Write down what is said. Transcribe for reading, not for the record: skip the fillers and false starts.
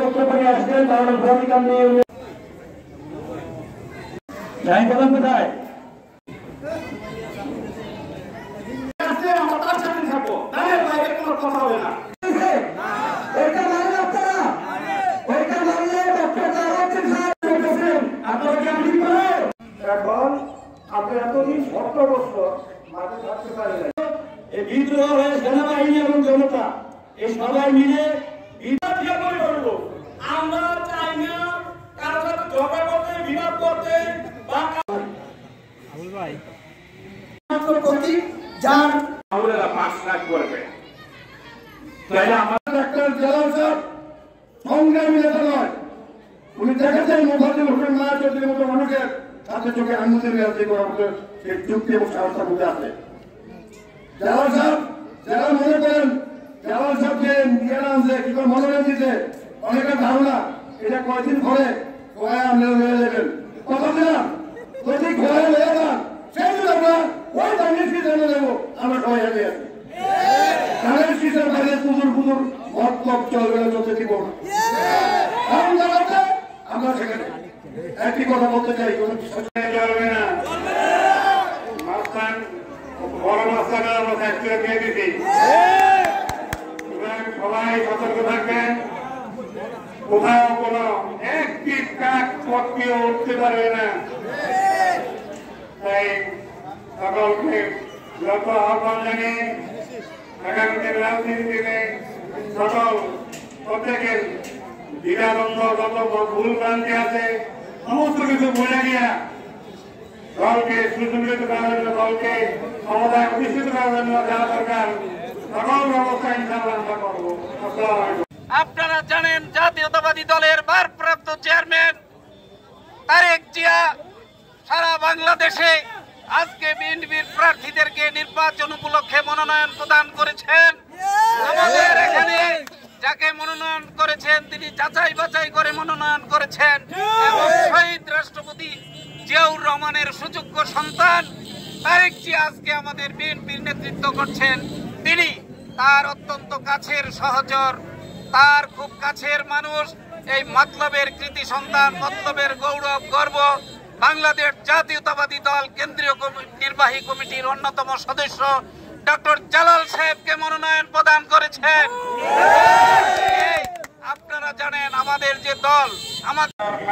বক্তব্য নিয়ে আসছেন তাহলে ভূমিকা নিয়ে যাই বলেন কোথায় আমরা তার সাথে থাকবো তাদের বাইরে কোনো কথা হবে না এখন আপনি এতদিন 17 বছর মাঠে থাকতে পারেন এই বিদ্রোহ হয়ে সেনাবাহিনী এবং জনতা এই সবাই মিলে আমরা চাই না কারোর সাথে ঝগড়া করতে বিবাদ করতে বা যার আমরা 5 লাখ করবে তাই আমাদের একটা জেলা স্যার সংগ্রামী নেতা নয় উনি দেখেছেন মোবাইল হোসেন মা চৌধুরীর মতো মানুষের সাথে চোখে আঙুলের রাজি করার মতো সেই যুক্তি এবং সাহসের মধ্যে আছে জেলা সাহেব যারা মনে করেন জেলা সাহেবকে নিয়ে আনছে কি করে মনোনয়ন দিতে অনেকের ধারণা এটা কয়েকদিন পরে খোয়ায় আমলে হয়ে যাবেন কথা দিলাম যদি খোয়ায় হয়ে যান সেই জন্য আমরা ওই দামের সিজনে দেবো আমরা সবাই হেঁটে আছি ধানের সিজন বাইরে পুজোর পুজোর মতলব চলবে না চলতে দিব না কারণ জানাতে আমরা সেখানে একই কথা বলতে চাই কোনো চলবে না মাস্তান বড় মাস্তানের আমরা ফ্যাক্টরি দিয়ে দিচ্ছি সবাই সতর্ক থাকবেন কোথাও কোনো একটি কাক পক্ষেও উঠতে পারবে না তাই সকলকে যত আহ্বান জানিয়ে আগামী দিন রাজনীতিতে সকল প্রত্যেকের দ্বিধাদ্বন্দ্ব যত ভুল ভ্রান্তি আছে সমস্ত কিছু বলে গিয়া দলকে সুসংগঠিত করার জন্য দলকে ক্ষমতায় প্রতিষ্ঠিত করার জন্য যা দরকার সকল ব্যবস্থা ইনশাআল্লাহ আমরা করবো। আপনারা জানেন জাতীয়তাবাদী দলের ভারপ্রাপ্ত চেয়ারম্যান তারেক জিয়া সারা বাংলাদেশে আজকে বিএনপির প্রার্থীদেরকে নির্বাচন উপলক্ষে মনোনয়ন প্রদান করেছেন। আমাদের এখানে যাকে মনোনয়ন করেছেন তিনি যাচাই বাছাই করে মনোনয়ন করেছেন এবং শহীদ রাষ্ট্রপতি জিয়াউর রহমানের সুযোগ্য সন্তান তারেক জিয়া আজকে আমাদের বিএনপির নেতৃত্ব করছেন। তিনি তার অত্যন্ত কাছের সহচর, তার খুব কাছের মানুষ, এই মতলবের কৃতি সন্তান, মতলবের গৌরব গর্ব, বাংলাদেশ জাতীয়তাবাদী দল কেন্দ্রীয় নির্বাহী কমিটির অন্যতম সদস্য ডক্টর জালাল সাহেবকে মনোনয়ন প্রদান করেছেন। আপনারা জানেন আমাদের যে দল আমাদের আমরা